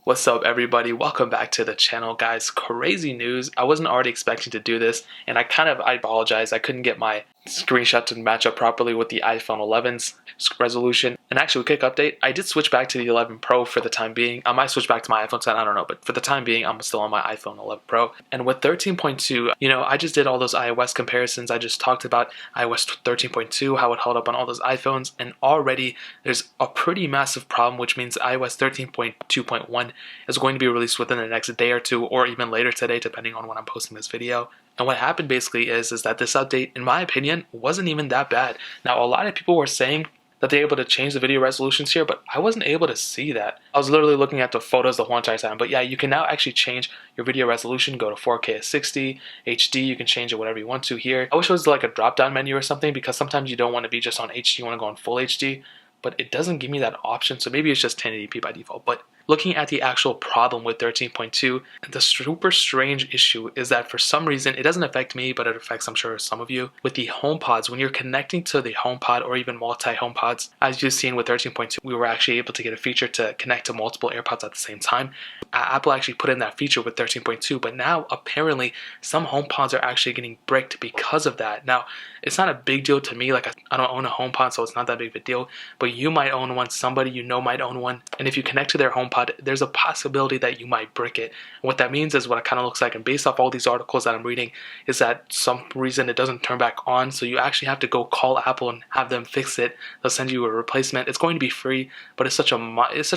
What's up everybody, welcome back to the channel guys. Crazy news, I wasn't already expecting to do this and I apologize, I couldn't get my screenshot to match up properly with the iPhone 11's resolution. And actually, quick update, I did switch back to the 11 Pro for the time being. I might switch back to my iPhone 10, I don't know, but for the time being I'm still on my iPhone 11 Pro. And with 13.2, I just did all those iOS comparisons. I just talked about iOS 13.2, how it held up on all those iPhones, and already there's a pretty massive problem, which means iOS 13.2.1 is going to be released within the next day or two, or even later today, depending on when I'm posting this video. And what happened basically is that this update, in my opinion, wasn't even that bad. Now, a lot of people were saying that they're able to change the video resolutions here, but I wasn't able to see that. I was literally looking at the photos the whole entire time. But yeah, you can now actually change your video resolution, go to 4K at 60, HD, you can change it whatever you want to here. I wish it was like a drop-down menu or something, because sometimes you don't want to be just on HD, you want to go on full HD, but it doesn't give me that option, so maybe it's just 1080p by default. But looking at the actual problem with 13.2, the super strange issue is that for some reason, it doesn't affect me, but it affects, I'm sure, some of you. With the HomePods, when you're connecting to the HomePod or even multi-HomePods, as you've seen with 13.2, we were actually able to get a feature to connect to multiple AirPods at the same time. Apple actually put in that feature with 13.2, but now apparently some HomePods are actually getting bricked because of that. Now, it's not a big deal to me, like I don't own a HomePod, so it's not that big of a deal, but you might own one, somebody you know might own one, and if you connect to their HomePod, there's a possibility that you might brick it. And what that means is what it kind of looks like, and based off all these articles that I'm reading, is that some reason it doesn't turn back on, so you actually have to go call Apple and have them fix it. They'll send you a replacement. It's going to be free, but it's such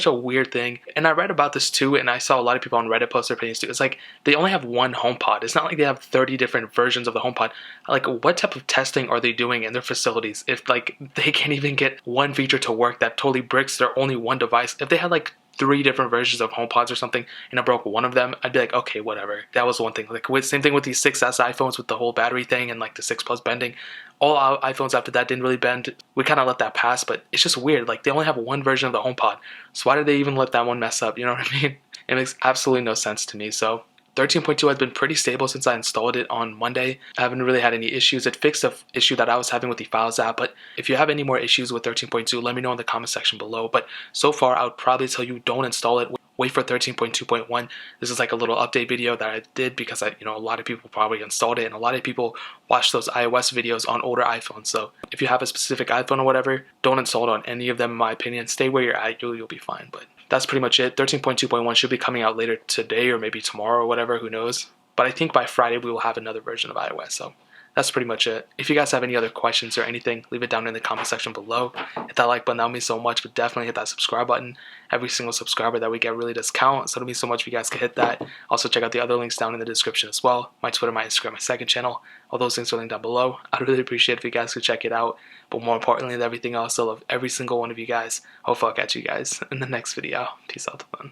a weird thing. And I read about this too, and I saw a lot of people on Reddit post their opinions too. It's like they only have one HomePod. It's not like they have 30 different versions of the HomePod. Like, what type of testing are they doing in their facilities if like they can't even get one feature to work that totally bricks their only one device? If they had like 3 different versions of HomePods or something and I broke one of them, I'd be like, okay, whatever. That was one thing. Like, same thing with these 6S iPhones with the whole battery thing and like the 6 Plus bending. All our iPhones after that didn't really bend. We kind of let that pass, but it's just weird. Like, they only have one version of the HomePod, so why did they even let that one mess up? You know what I mean? It makes absolutely no sense to me. So 13.2 has been pretty stable since I installed it on Monday. I haven't really had any issues. It fixed the issue that I was having with the Files app, but if you have any more issues with 13.2, let me know in the comment section below. But so far, I would probably tell you don't install it. Wait for 13.2.1. This is like a little update video that I did because a lot of people probably installed it, and a lot of people watch those iOS videos on older iPhones. So if you have a specific iPhone or whatever, don't install it on any of them, in my opinion. Stay where you're at, you'll be fine. But that's pretty much it. 13.2.1 should be coming out later today or maybe tomorrow or whatever, who knows. But I think by Friday we will have another version of iOS. So that's pretty much it. If you guys have any other questions or anything, leave it down in the comment section below. Hit that like button, that would mean so much, but definitely hit that subscribe button. Every single subscriber that we get really does count, so it would mean so much if you guys could hit that. Also, check out the other links down in the description as well. My Twitter, my Instagram, my second channel. All those links are linked down below. I'd really appreciate it if you guys could check it out. But more importantly than everything else, I love every single one of you guys. Hopefully I'll catch you guys in the next video. Peace out, fun.